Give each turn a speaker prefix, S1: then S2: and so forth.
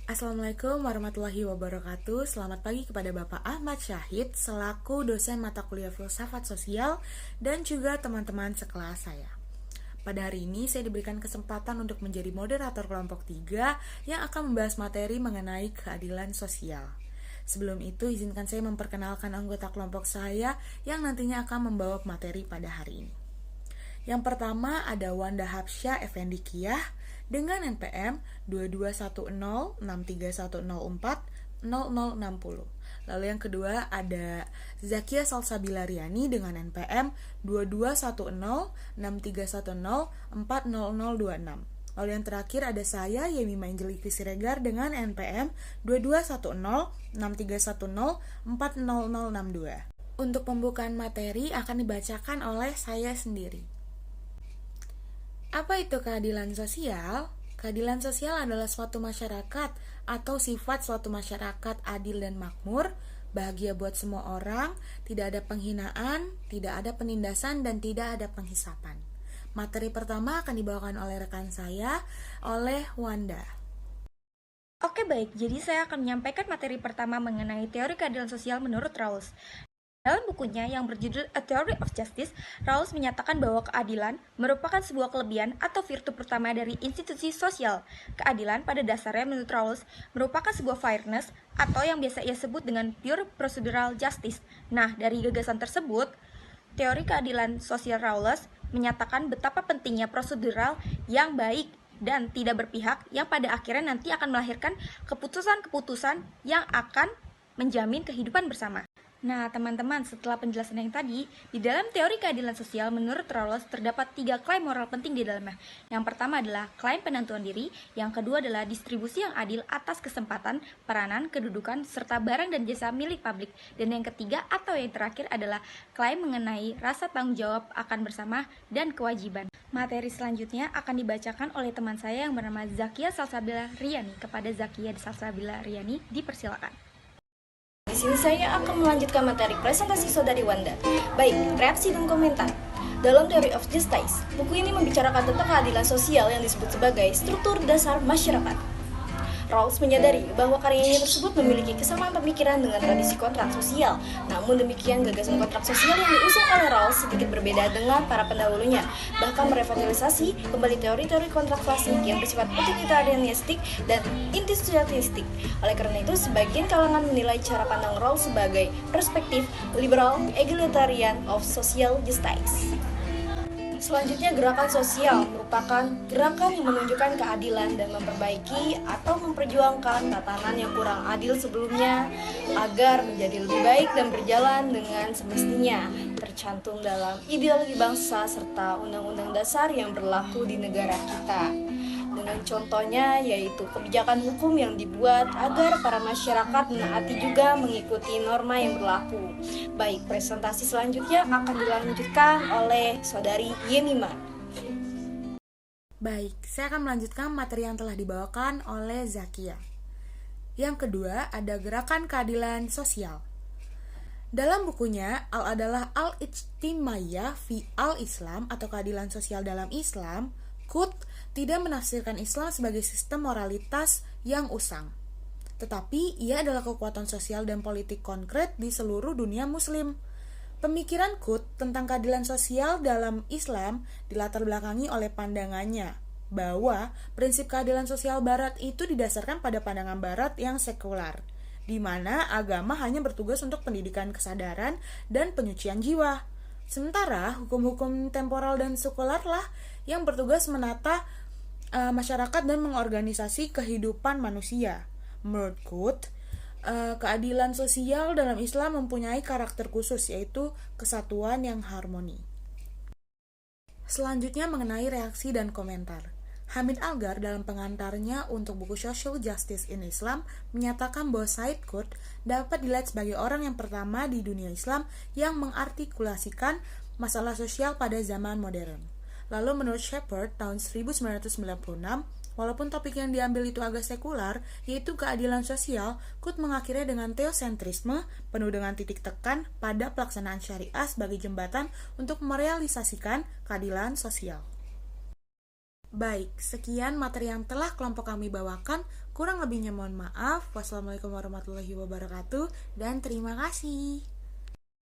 S1: Assalamualaikum warahmatullahi wabarakatuh. Selamat pagi kepada Bapak Ahmad Syahid selaku dosen mata kuliah Filsafat Sosial dan juga teman-teman sekelas saya. Pada hari ini saya diberikan kesempatan untuk menjadi moderator kelompok 3 yang akan membahas materi mengenai keadilan sosial. Sebelum itu izinkan saya memperkenalkan anggota kelompok saya yang nantinya akan membawa materi pada hari ini. Yang pertama ada Wanda Hapsya Effendi Kiyah dengan NPM 22106310400060. Lalu yang kedua ada Zakia Salsabila Riani dengan NPM 22106310400026. Lalu yang terakhir ada saya Yemima Angeliki Siregar dengan NPM 22106310400062. Untuk pembukaan materi akan dibacakan oleh saya sendiri. Apa itu keadilan sosial? Keadilan sosial adalah suatu masyarakat atau sifat suatu masyarakat adil dan makmur, bahagia buat semua orang, tidak ada penghinaan, tidak ada penindasan, dan tidak ada penghisapan. Materi pertama akan dibawakan oleh rekan saya, oleh Wanda.
S2: Oke baik, jadi saya akan menyampaikan materi pertama mengenai teori keadilan sosial menurut Rawls. Dalam bukunya yang berjudul A Theory of Justice, Rawls menyatakan bahwa keadilan merupakan sebuah kelebihan atau virtu pertama dari institusi sosial. Keadilan pada dasarnya menurut Rawls merupakan sebuah fairness atau yang biasa ia sebut dengan pure procedural justice. Nah, dari gagasan tersebut, teori keadilan sosial Rawls menyatakan betapa pentingnya prosedural yang baik dan tidak berpihak yang pada akhirnya nanti akan melahirkan keputusan-keputusan yang akan menjamin kehidupan bersama. Nah, teman-teman, setelah penjelasan yang tadi, di dalam teori keadilan sosial menurut Rawls terdapat 3 klaim moral penting di dalamnya. Yang pertama adalah klaim penentuan diri, yang kedua adalah distribusi yang adil atas kesempatan, peranan, kedudukan, serta barang dan jasa milik publik, dan yang ketiga atau yang terakhir adalah klaim mengenai rasa tanggung jawab akan bersama dan kewajiban. Materi selanjutnya akan dibacakan oleh teman saya yang bernama Zakia Salsabila Riani. Kepada Zakia Salsabila Riani, dipersilakan.
S3: Di sini saya akan melanjutkan materi presentasi Saudari Wanda. Baik, reaksi dan komentar. Dalam Theory of Justice, buku ini membicarakan tentang keadilan sosial yang disebut sebagai struktur dasar masyarakat. Rawls menyadari bahwa karyanya tersebut memiliki kesamaan pemikiran dengan tradisi kontrak sosial. Namun demikian, gagasan kontrak sosial yang diusung oleh Rawls sedikit berbeda dengan para pendahulunya, bahkan merevitalisasi kembali teori-teori kontrak klasik yang bersifat utilitarianistik dan institusionalistik. Oleh karena itu, sebagian kalangan menilai cara pandang Rawls sebagai perspektif liberal egalitarian of social justice. Selanjutnya, gerakan sosial merupakan gerakan yang menunjukkan keadilan dan memperbaiki atau memperjuangkan tatanan yang kurang adil sebelumnya agar menjadi lebih baik dan berjalan dengan semestinya, tercantum dalam ideologi bangsa serta undang-undang dasar yang berlaku di negara kita. Dengan contohnya yaitu kebijakan hukum yang dibuat agar para masyarakat menaati juga mengikuti norma yang berlaku. Baik, presentasi selanjutnya akan dilanjutkan oleh Saudari Yemima.
S1: Baik, saya akan melanjutkan materi yang telah dibawakan oleh Zakia. Yang kedua, ada gerakan keadilan sosial. Dalam bukunya, adalah Al-Ijtimaiyah fi Al-Islam atau keadilan sosial dalam Islam, Kut tidak menafsirkan Islam sebagai sistem moralitas yang usang. Tetapi ia adalah kekuatan sosial dan politik konkret di seluruh dunia muslim. Pemikiran Kut tentang keadilan sosial dalam Islam dilatar belakangi oleh pandangannya bahwa prinsip keadilan sosial barat itu didasarkan pada pandangan barat yang sekular, di mana agama hanya bertugas untuk pendidikan kesadaran dan penyucian jiwa. Sementara hukum-hukum temporal dan sekular lah yang bertugas menata masyarakat dan mengorganisasi kehidupan manusia. Menurut Kut, keadilan sosial dalam Islam mempunyai karakter khusus, yaitu kesatuan yang harmoni. Selanjutnya mengenai reaksi dan komentar. Hamid Algar dalam pengantarnya untuk buku Social Justice in Islam menyatakan bahwa Said Qutb dapat dilihat sebagai orang yang pertama di dunia Islam yang mengartikulasikan masalah sosial pada zaman modern. Lalu menurut Shepard tahun 1996, walaupun topik yang diambil itu agak sekular, yaitu keadilan sosial, Qutb mengakhirinya dengan teosentrisme penuh dengan titik tekan pada pelaksanaan syariah sebagai jembatan untuk merealisasikan keadilan sosial. Baik, sekian materi yang telah kelompok kami bawakan. Kurang lebihnya mohon maaf. Wassalamualaikum warahmatullahi wabarakatuh dan terima kasih.